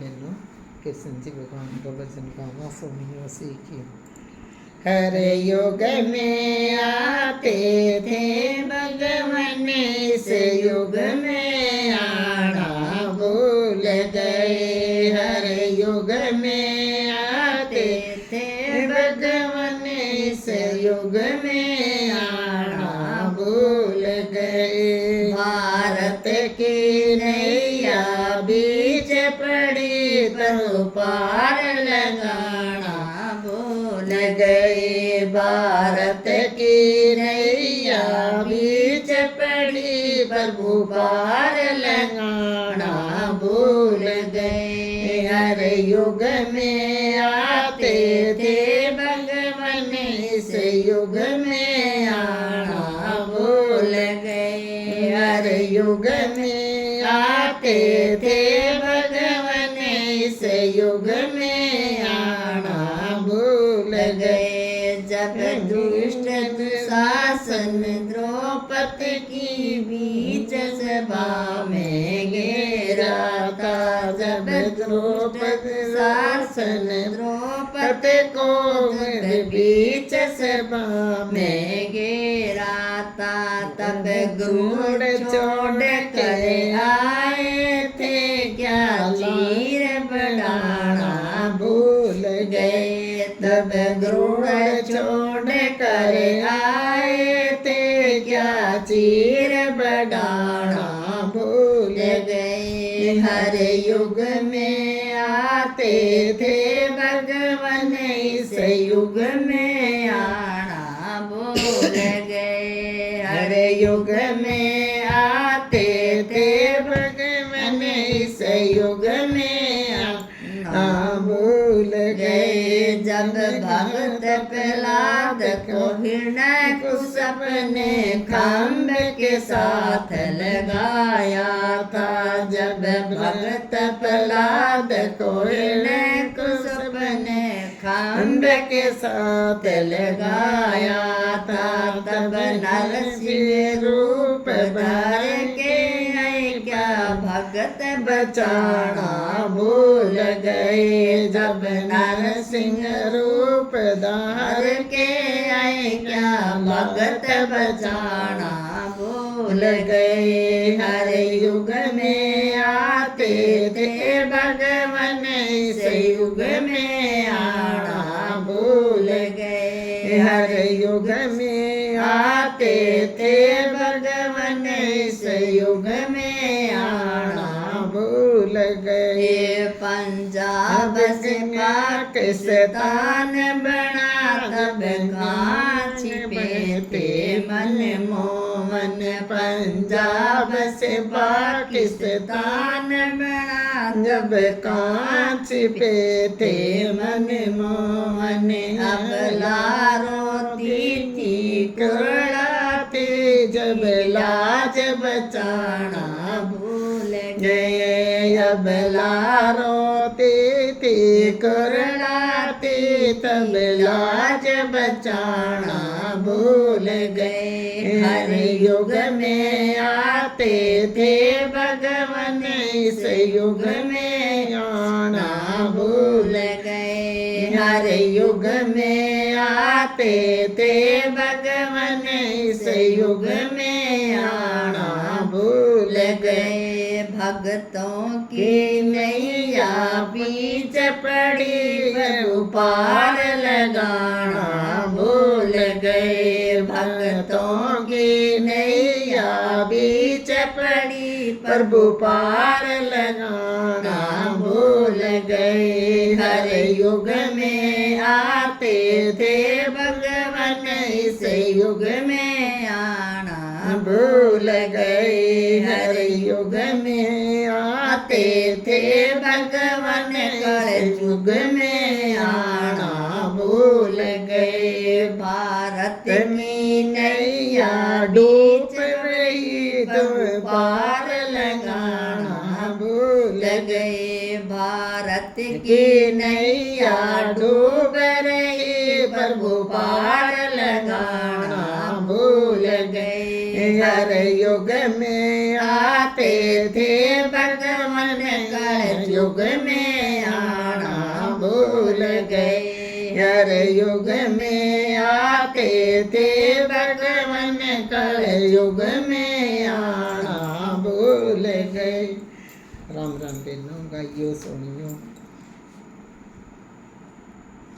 बहनों कृष्ण जी भगवान का भजन गावा स्वामियों सीखिए। हर युग में आते थे भगवान, इस युग में आना भूल गए। हर युग में आते थे भगवान, इस युग में आना भूल गए। भारत की नैया बीच पड़ी तो पार लगाना भूल गए। भारत की नैया बीच पड़ी प्रभु पार लगाना भूल गए। हर युग में आते थे भगवान, इस युग में आना भूल गए। हर युग में आते थे भगवान, इस युग में आना भूल गए। जब दुष्ट दुशासन द्रौपदी की बीच सभा में घेरा था, जब द्रौपदी शासन द्रौपदी को बीच सभा में घेरा था, तब घूर छोड़ कर आए थे क्या चीर बढ़ाना भूल गए। तब घूर छोड़ कर आए थे क्या चीर बढ़ाना भूल गए। हर युग में आते थे भगवान, इस युग में आना भूल गए। हर युग में आते थे भगवान, इस युग में आना भूल गए। जब भक्त प्रहलाद को हिरण्यकश्यप ने खम्भ के साथ लगाया था, जब भक्त प्रहलाद को हिरण्यकश्यप ने खम्भ के साथ लगाया था, तब नरसिंह रूप धर के क्या भगत बचाना भूल गए। जब नरसिंह रूप धार के आए क्या भगत बचाना भूल गए। हर युग में आते थे भगवान, इस युग में आना भूल गए। हर युग में आते थे भगवान, इस युग में आना भूल गए। पंजाब से पाकिस्तान बना तब कहाँ छिपे थे मन मोहन। पंजाब से पाकिस्तान बना जब कहाँ छिपे थे मन मोहन। अबला रोती थी कुर्लाती जब लाज बचाना भूल गए। अबला रोती थी कुर्लाती तब लाज बचाना भूल गए। हर युग में आते थे भगवान, इस युग में आना भूल गए। हर युग में आते थे भगवान, इस युग में आना भूल गए। भक्तों की नैया बीच पड़ी प्रभु पार लगाना भूल गए। भक्तों की नैया बीच पड़ी प्रभु पार लगाना भूल गए। हर युग में आते थे भगवान, इस युग में आना भूल गए। हर युग में आते थे भगवान, कलयुग में आना भूल गए। भारत की नैया डूब रही तुम पार लगाना भूल गए। भारत की नैया डूब रही प्रभु पार लगाना भूल गए। हर युग में आते थे भगवान कल युग में आना भूल गए हर युग में आते थे भगवान कल युग में आना भूल गए। राम राम बेनों गाइयो सोनियो।